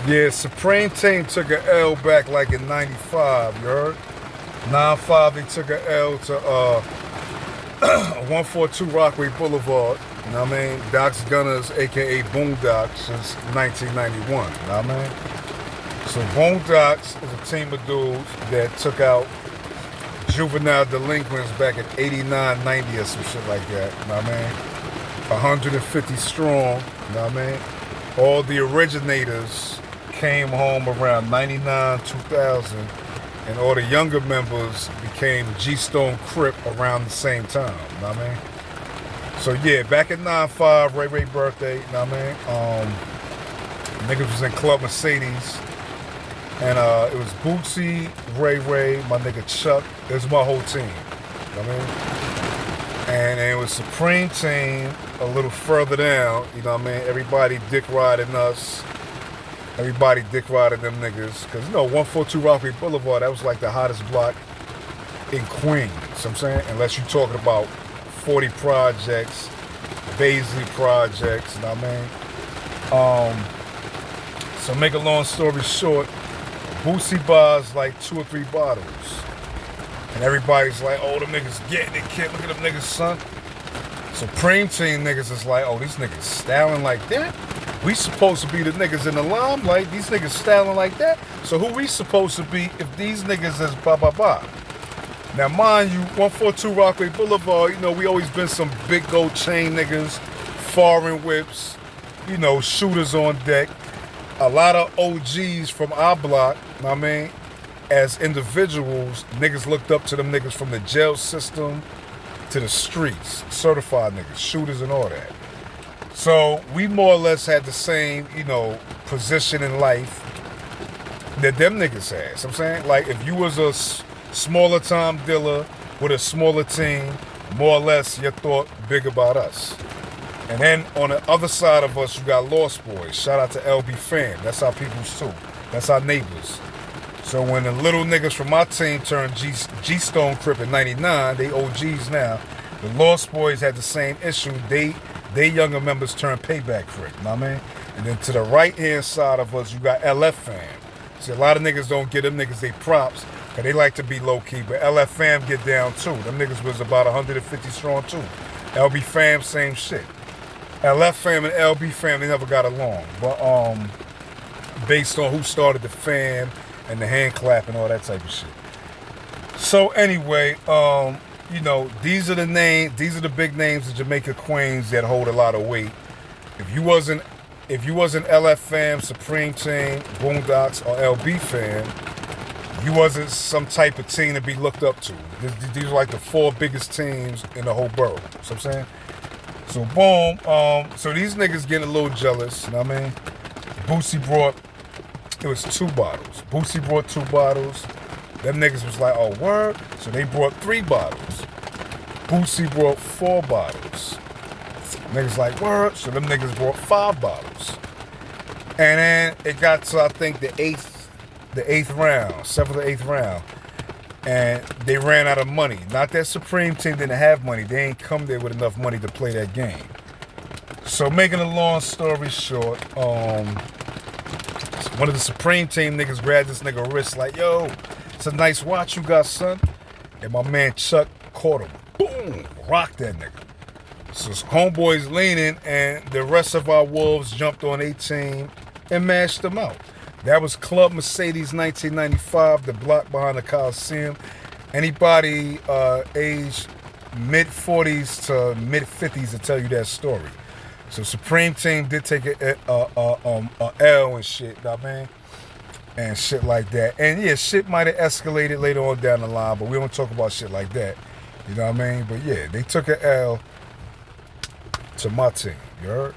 Yeah, Supreme Team took an L back like in 95, you heard? 9-5, they took an L to 142 Rockaway Boulevard. You know what I mean? Doc's Gunners, aka Boondox, since 1991. You know what I mean? So Boondox is a team of dudes that took out juvenile delinquents back in 89, 90 or some shit like that. You know what I mean? 150 strong. You know what I mean? All the originators came home around 99, 2000, and all the younger members became G-Stone Crip around the same time. You know what I mean? So yeah, back in 9-5, Ray birthday, you know what I mean? Niggas was in Club Mercedes. And it was Bootsy, Ray, my nigga Chuck. It was my whole team. You know what I mean? And it was Supreme Team a little further down. You know what I mean? Everybody dick riding us. Everybody dick riding them niggas. Because, you know, 142 Rockaway Boulevard, that was like the hottest block in Queens. You know what I'm saying? Unless you're talking about 40 projects, Baisley projects, you know what I mean? So make a long story short, Bootsy buys like 2 or 3 bottles. And everybody's like, oh, them niggas getting it, kid. Look at them niggas, son. Supreme Team niggas is like, oh, these niggas styling like that? We supposed to be the niggas in the limelight. These niggas styling like that? So who we supposed to be if these niggas is blah. Now, mind you, 142 Rockaway Boulevard, you know, we always been some big gold chain niggas, foreign whips, you know, shooters on deck. A lot of OGs from our block, you know what I mean, as individuals, niggas looked up to them niggas from the jail system to the streets, certified niggas, shooters and all that. So we more or less had the same, you know, position in life that them niggas had. So I'm saying, like, if you was a smaller time dealer with a smaller team, more or less you thought big about us. And then on the other side of us, you got Lost Boys. Shout out to LB Fam. That's our peoples too. That's our neighbors. So when the little niggas from my team turned G-Stone Crip in 99, they OGs now. The Lost Boys had the same issue. They younger members turned Payback Crip. You know what I mean? And then to the right-hand side of us, you got LF Fam. See, a lot of niggas don't get them niggas they props, because they like to be low-key. But LF Fam get down too. Them niggas was about 150 strong too. LB Fam, same shit. LF Fam and LB Fam, they never got along. But based on who started the fam and the hand clap and all that type of shit. So anyway, you know, these are the big names of Jamaica Queens that hold a lot of weight. If you wasn't LF Fam, Supreme Team, Boondox, or LB Fam, you wasn't some type of team to be looked up to. These are like the 4 biggest teams in the whole borough. You know what I'm saying? So boom, so these niggas getting a little jealous, you know what I mean? Bootsy brought, it was 2 bottles. Bootsy brought 2 bottles. Them niggas was like, oh, word? So they brought 3 bottles. Bootsy brought 4 bottles. Niggas like, word? So them niggas brought 5 bottles. And then it got to, I think, the 8th round, 7th or 8th round. And they ran out of money. Not that Supreme Team didn't have money. They ain't come there with enough money to play that game. So making a long story short, one of the Supreme Team niggas grabbed this nigga wrist like, yo, it's a nice watch you got, son. And my man Chuck caught him. Boom! Rocked that nigga. So his homeboys leaning, and the rest of our wolves jumped on 18 and mashed them out. That was Club Mercedes 1995, the block behind the Coliseum. Anybody aged mid-40s to mid-50s to tell you that story. So Supreme Team did take a L and shit, you know what I mean? And shit like that. And yeah, shit might have escalated later on down the line, but we don't talk about shit like that. You know what I mean? But yeah, they took an L to my team, you heard?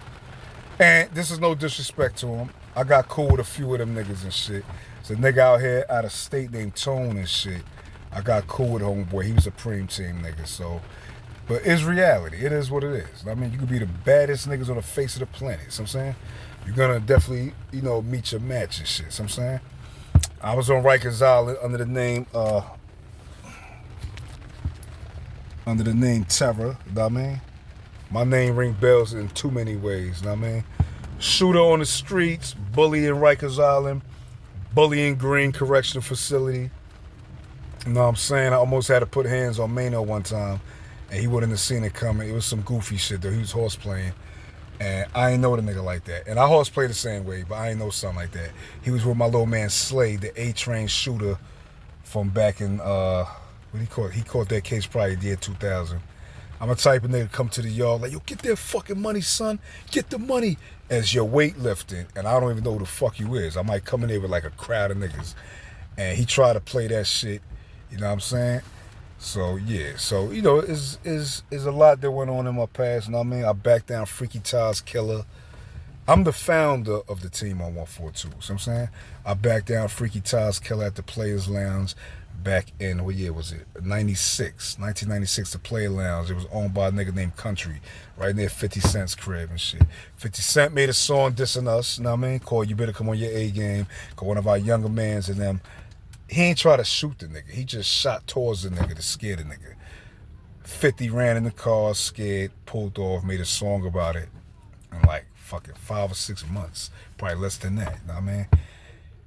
And this is no disrespect to them. I got cool with a few of them niggas and shit. There's a nigga out here out of state named Tone and shit. I got cool with homeboy. He was a Supreme Team nigga, so. But it's reality. It is what it is. I mean, you could be the baddest niggas on the face of the planet. You know what I'm saying? You're gonna definitely, you know, meet your match and shit. You know what I'm saying? I was on Rikers Island under the name Terror, you know what I mean? My name ring bells in too many ways, you know what I mean? Shooter on the streets, bully in Rikers Island, bully in Green Correctional Facility. You know what I'm saying? I almost had to put hands on Mano one time, and he wouldn't have seen it coming. It was some goofy shit, though. He was horseplaying, and I ain't know the nigga like that. And I horseplay the same way, but I ain't know something like that. He was with my little man Slade, the A-Train shooter from back in, what he caught? He caught that case probably the year 2000. I'm a type of nigga come to the yard like, yo, get that fucking money, son. Get the money. As you're weightlifting, and I don't even know who the fuck you is. I might come in there with like a crowd of niggas. And he tried to play that shit. You know what I'm saying? So, yeah. So, you know, is a lot that went on in my past. You know what I mean? I backed down Freaky Taz Killer. I'm the founder of the team on 142. So, I'm saying? I backed down Freaky Taz Killer at the Players Lounge back in, what year was it? 1996, the Player Lounge. It was owned by a nigga named Country, right near 50 Cent's crib and shit. 50 Cent made a song dissing us, you know what I mean? Called You Better Come On Your A Game. Called one of our younger mans and them. He ain't try to shoot the nigga. He just shot towards the nigga to scare the nigga. 50 ran in the car, scared, pulled off, made a song about it in like fucking 5 or 6 months. Probably less than that, you know what I mean?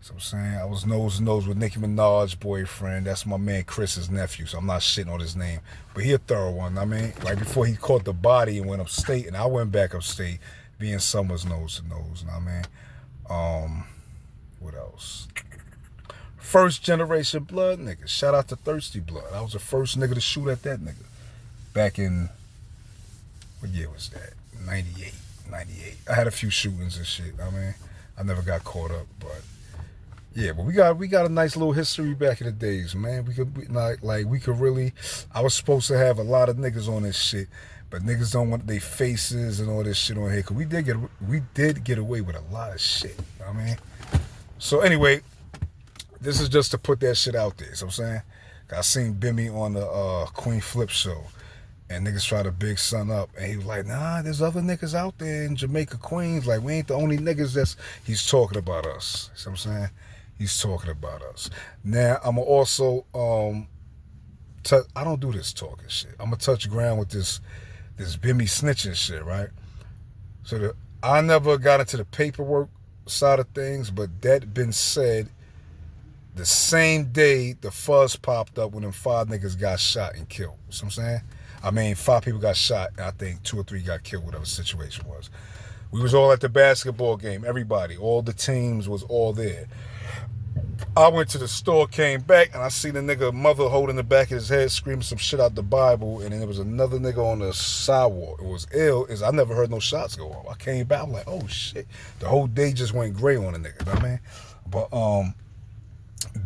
So I'm saying I was nose to nose with Nicki Minaj's boyfriend. That's my man Chris's nephew, so I'm not shitting on his name. But he a thorough one, I mean? Like before he caught the body and went upstate, and I went back upstate, being Summers nose to nose, you know what I mean? What else? First generation blood nigga. Shout out to Thirsty Blood. I was the first nigga to shoot at that nigga. Back in, what year was that? 98. I had a few shootings and shit, I mean? I never got caught up, but yeah, but we got a nice little history back in the days, man. We could really. I was supposed to have a lot of niggas on this shit, but niggas don't want their faces and all this shit on here. Cause we did get away with a lot of shit. You know what I mean, so anyway, this is just to put that shit out there. So I'm saying, I seen BIMMY on the Queen Flip show, and niggas try to big son up, and he was like, nah, there's other niggas out there in Jamaica, Queens. Like we ain't the only niggas he's talking about us. You know what I'm saying? He's talking about us. Now, I'm going to also, I don't do this talking shit. I'm going to touch ground with this BIMMY snitching shit, right? So I never got into the paperwork side of things, but that been said, the same day the fuzz popped up when them 5 niggas got shot and killed. You know what I'm saying? I mean, 5 people got shot, and I think 2 or 3 got killed, whatever the situation was. We was all at the basketball game, everybody, all the teams was all there. I went to the store, came back, and I seen the nigga mother holding the back of his head, screaming some shit out the Bible, and then there was another nigga on the sidewalk. It was ill, is I never heard no shots go off. I came back, I'm like, oh shit. The whole day just went gray on the nigga, you know what I mean? But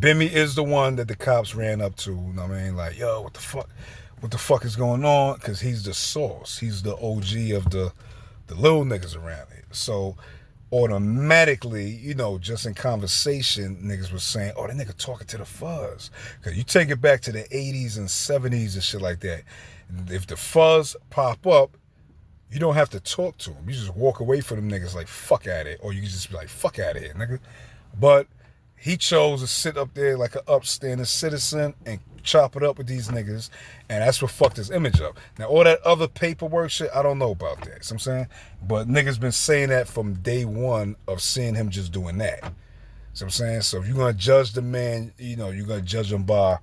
BIMMY is the one that the cops ran up to, you know what I mean? Like, yo, what the fuck is going on? Because he's the source. He's the OG of the little niggas around here. So automatically, you know, just in conversation, niggas was saying, oh, that nigga talking to the fuzz. Because you take it back to the 80s and 70s and shit like that. If the fuzz pop up, you don't have to talk to him. You just walk away from them niggas like, fuck out of it. Or you can just be like, fuck out of here, nigga. But he chose to sit up there like an upstanding citizen and chop it up with these niggas, and that's what fucked his image up. Now, all that other paperwork shit, I don't know about that. You know what I'm saying? But niggas been saying that from day one of seeing him just doing that. You know what I'm saying? So if you're going to judge the man, you know, you're going to judge him by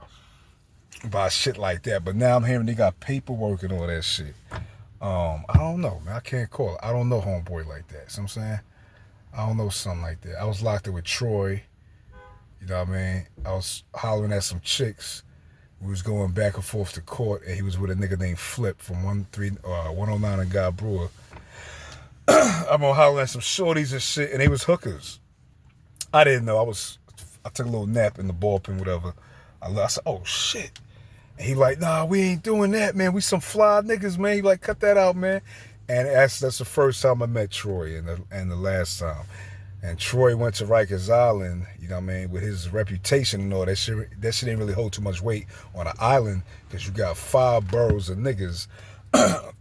shit like that. But now I'm hearing they got paperwork and all that shit. I don't know, man. I can't call it. I don't know homeboy like that. You know what I'm saying? I don't know something like that. I was locked in with Troy. You know what I mean? I was hollering at some chicks. We was going back and forth to court, and he was with a nigga named Flip from 109 and God Brewer. I'm on hollering at some shorties and shit, and they was hookers. I didn't know. I took a little nap in the ballpen, whatever. I said, oh shit. And he like, nah, we ain't doing that, man. We some fly niggas, man. He like, cut that out, man. And that's the first time I met Troy, and the last time. And Troy went to Rikers Island, you know what I mean, with his reputation and all that shit. That shit didn't really hold too much weight on an island, because you got 5 boroughs of niggas,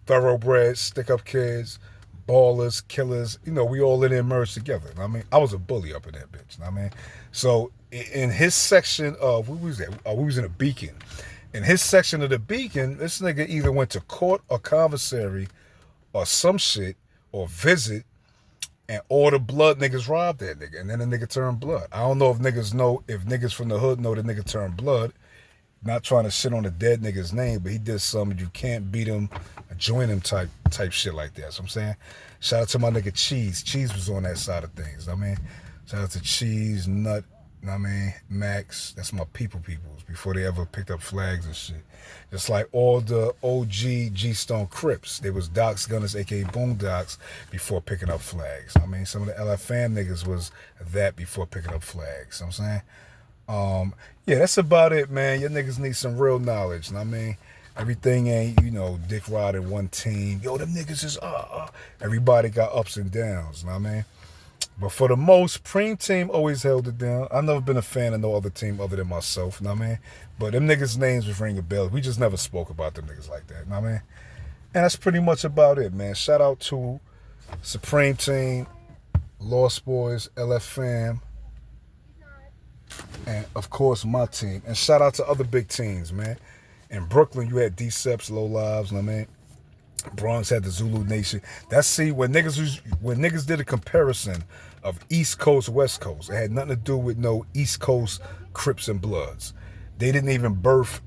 thoroughbreds, stick-up kids, ballers, killers. You know, we all in there merged together. You know what I mean? I was a bully up in that bitch. You know what I mean? So in his section of, what was that? We was in a Beacon. In his section of the Beacon, this nigga either went to court or commissary or some shit, or visit, And all the blood niggas robbed that nigga. And then the nigga turned blood. I don't know if niggas from the hood know the nigga turned blood. Not trying to shit on the dead nigga's name, but he did something you can't beat him, join him type shit like that. So I'm saying, shout out to my nigga Cheese. Cheese was on that side of things. I mean, shout out to Cheese, Nut, I mean, Max. That's my peoples before they ever picked up flags and shit. Just like all the OG G-Stone Crips. There was Dox Gunnaz, aka Boondox, before picking up flags. I mean, some of the LFM niggas was that before picking up flags. You know what I'm saying? Yeah, that's about it, man. Your niggas need some real knowledge. I mean, everything ain't, dick riding one team. Yo, them niggas is, Everybody got ups and downs, you know what I mean? But for the most, Preem team always held it down. I've never been a fan of no other team other than myself, you know what I mean? But them niggas' names was ringing bells. We just never spoke about them niggas like that, you know what I mean? And that's pretty much about it, man. Shout out to Supreme Team, Lost Boys, LF Fam, and of course my team. And shout out to other big teams, man. In Brooklyn, you had D-Seps, Low Lives, you know what I mean? Bronx had the Zulu Nation. When niggas did a comparison of East Coast, West Coast, it had nothing to do with no East Coast Crips and Bloods. They didn't even birth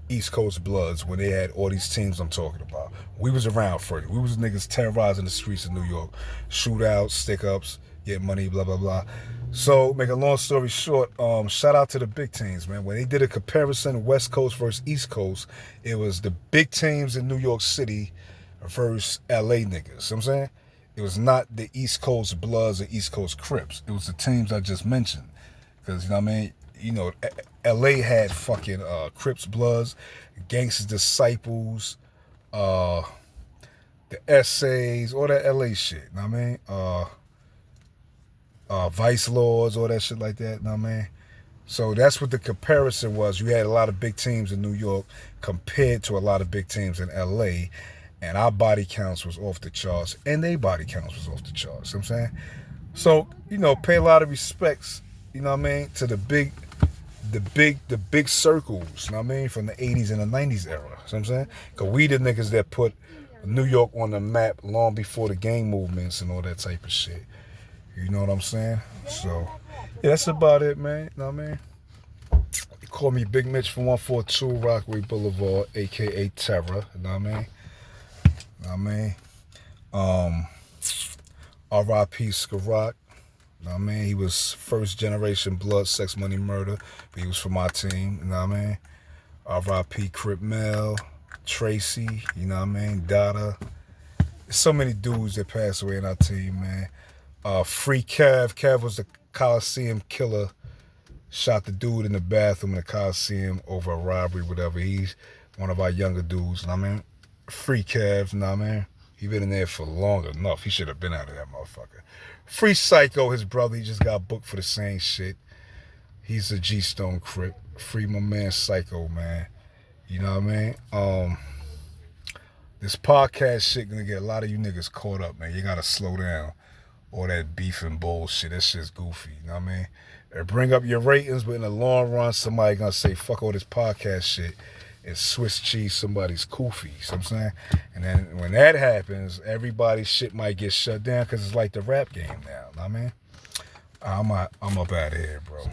East Coast Bloods when they had all these teams I'm talking about. We was around first. We was niggas terrorizing the streets of New York. Shootouts, stick-ups, get money, blah, blah, blah. So, make a long story short, shout out to the big teams, man. When they did a comparison, West Coast versus East Coast, it was the big teams in New York City versus LA niggas. You know what I'm saying? It was not the East Coast Bloods or East Coast Crips. It was the teams I just mentioned. Because, you know what I mean? LA had fucking Crips Bloods, Gangsters Disciples, the Essays, all that LA shit. You know what I mean? Vice Lords, all that shit like that. You know what I mean? So that's what the comparison was. You had a lot of big teams in New York compared to a lot of big teams in LA. And our body counts was off the charts, and their body counts was off the charts. You know what I'm saying? So, pay a lot of respects, you know what I mean, to the big circles, you know what I mean, from the 80s and the 90s era. You know what I'm saying? Because we the niggas that put New York on the map long before the gang movements and all that type of shit. You know what I'm saying? So, yeah, that's about it, man. You know what I mean? They call me Big Mitch from 142 Rockaway Boulevard, a.k.a. Terror. You know what I mean? I mean, R.I.P. Skarrock. You know what I mean? He was first generation blood, sex, money, murder. But he was from my team. You know what I mean? R.I.P. Crip Mel, Tracy. You know what I mean? Dada. There's so many dudes that passed away in our team, man. Free Cav. Cav was the Coliseum killer. Shot the dude in the bathroom in the Coliseum over a robbery, whatever. He's one of our younger dudes. You know what I mean? Free Cav, nah, man. He been in there for long enough. He should have been out of that motherfucker. Free Psycho, his brother. He just got booked for the same shit. He's a G-Stone Crip. Free my man Psycho, man. You know what I mean? This podcast shit gonna get a lot of you niggas caught up, man. You gotta slow down. All that beef and bullshit. That shit's goofy. You know what I mean? It bring up your ratings, but in the long run, somebody gonna say, fuck all this podcast shit. It's Swiss cheese somebody's koofy, you know what I'm saying? And then when that happens, everybody's shit might get shut down because it's like the rap game now, you know what I mean? I'm up out of here, bro.